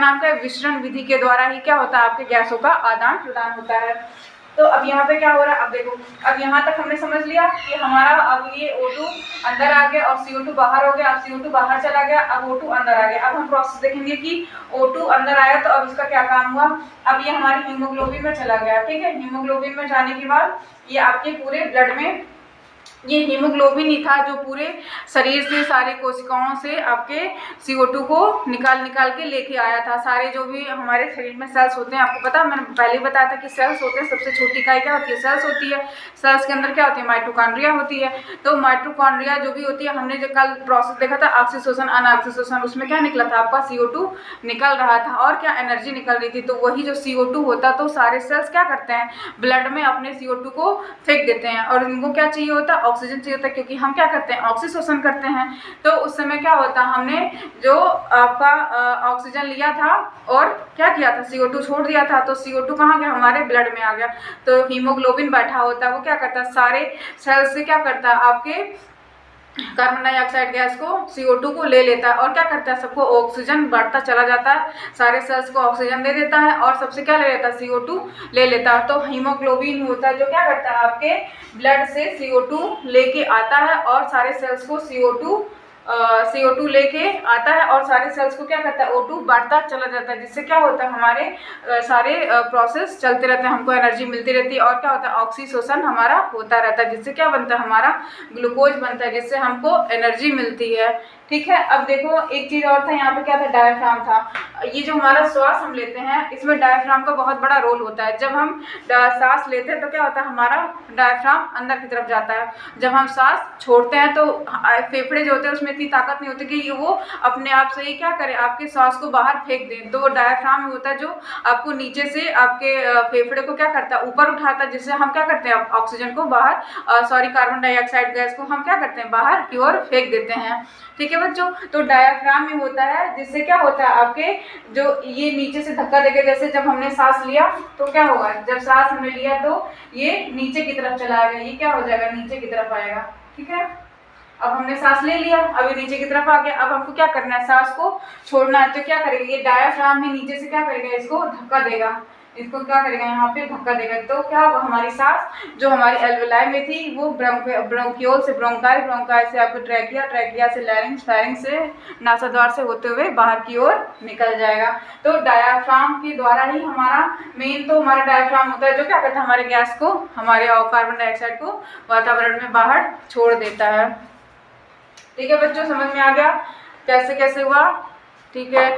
नाम का विसरण विधि के द्वारा ही क्या होता है, आपके गैसों का आदान प्रदान होता है। तो अब यहाँ पे क्या हो रहा है, अब देखो, अब यहाँ तक हमने समझ लिया कि हमारा अब ये O2 अंदर आ गया और CO2 बाहर हो गया। अब CO2 बाहर चला गया, अब O2 अंदर आ गया। अब हम प्रोसेस देखेंगे कि O2 अंदर आया तो अब इसका क्या काम हुआ। अब ये हमारे हीमोग्लोबिन में चला गया, ठीक है। हीमोग्लोबिन में जाने के बाद ये आपके पूरे ब्लड में, ये हीमोग्लोबिन ही था जो पूरे शरीर से, सारे कोशिकाओं से आपके CO2 को निकाल के लेके आया था। सारे जो भी हमारे शरीर में सेल्स होते हैं, आपको पता, मैंने पहले बताया था कि सेल्स होते हैं, सबसे छोटी इकाई क्या होती है, सेल्स होती है। सेल्स के अंदर क्या होती है, माइटोकॉन्ड्रिया होती है। तो माइटोकॉन्ड्रिया जो भी होती है, हमने जो कल प्रोसेस देखा था ऑक्सीजोशन अनऑक्सीजोशन, उसमें क्या निकला था, आपका CO2 निकल रहा था और क्या एनर्जी निकल रही थी। तो वही जो CO2 होता, तो सारे सेल्स क्या करते हैं, ब्लड में अपने CO2 को फेंक देते हैं और इनको क्या चाहिए होता है, ऑक्सीजन चाहिए होता है, क्योंकि हम क्या करते हैं, ऑक्सीशोषण करते हैं। तो उस समय क्या होता, हमने जो आपका ऑक्सीजन लिया था और क्या किया था, CO2 छोड़ दिया था। तो CO2 कहाँ गया, हमारे ब्लड में आ गया। तो हीमोग्लोबिन बैठा होता है, वो क्या करता है, सारे सेल से क्या करता है, आपके कार्बन डाइऑक्साइड गैस को, CO2 को ले लेता है और क्या करता है, सबको ऑक्सीजन बढ़ता चला जाता है, सारे सेल्स को ऑक्सीजन दे देता है और सबसे क्या ले लेता है, CO2 ले लेता है। तो हीमोग्लोबिन होता है जो क्या करता है, आपके ब्लड से CO2 लेके आता है और सारे सेल्स को CO2 लेके आता है और सारे सेल्स को क्या करता है, O2 बढ़ता चला जाता है, जिससे क्या होता है, हमारे सारे प्रोसेस चलते रहते हैं, हमको एनर्जी मिलती रहती है और क्या होता है, ऑक्सीशोषण हमारा होता रहता है, जिससे क्या बनता है, हमारा ग्लूकोज बनता है, जिससे हमको एनर्जी मिलती है। ठीक है। अब देखो एक चीज़ और था, यहाँ पे क्या था, डायफ्राम था। ये जो हमारा श्वास हम लेते हैं, इसमें डायफ्राम का बहुत बड़ा रोल होता है। जब हम सांस लेते हैं तो क्या होता है, हमारा डायफ्राम अंदर की तरफ जाता है। जब हम सांस छोड़ते हैं तो फेफड़े जो होते हैं उसमें इतनी ताकत नहीं होती कि वो अपने आप से ही क्या करे, आपके सांस को बाहर फेंक दें। तो डायफ्राम होता है जो आपको नीचे से आपके फेफड़े को क्या करता है, ऊपर उठाता है, जिससे हम क्या करते हैं, ऑक्सीजन को बाहर, कार्बन डाइऑक्साइड गैस को हम क्या करते हैं, बाहर की ओर फेंक देते हैं। ठीक है बच्चों। तो डायफ्राम में होता है, जिससे क्या होता है, आपके जो ये नीचे से धक्का देके, जैसे जब हमने सांस लिया तो क्या होगा, जब सांस हमने लिया तो ये नीचे की तरफ चला आएगा, ये क्या हो जाएगा, नीचे की तरफ आएगा। ठीक है। अब हमने सांस ले लिया, अब ये नीचे की तरफ आ गया। अब हमको क्या करना है, सांस को छोड़ना है। तो क्या करेगा, ये डायफ्राम में नीचे से क्या करेगा, इसको धक्का देगा, इसको क्या करेगा, यहाँ पे धक्का देगा। तो क्या होगा, हमारी सांस जो हमारी एल्वेलाई में थी वो ब्रोंकियोल से ब्रोंकाई, ब्रोंकाई से आपको ट्रैकिया, ट्रैकिया से लैरिंक्स, लैरिंक्स से नासाद्वार से होते हुए बाहर की ओर निकल जाएगा। तो डायाफ्राम के द्वारा ही हमारा मेन, तो हमारा डायाफ्राम होता है जो क्या करता है, हमारे गैस को, हमारे कार्बन डाइऑक्साइड को वातावरण में बाहर छोड़ देता है। ठीक है बच्चों, समझ में आ गया कैसे कैसे हुआ। ठीक है।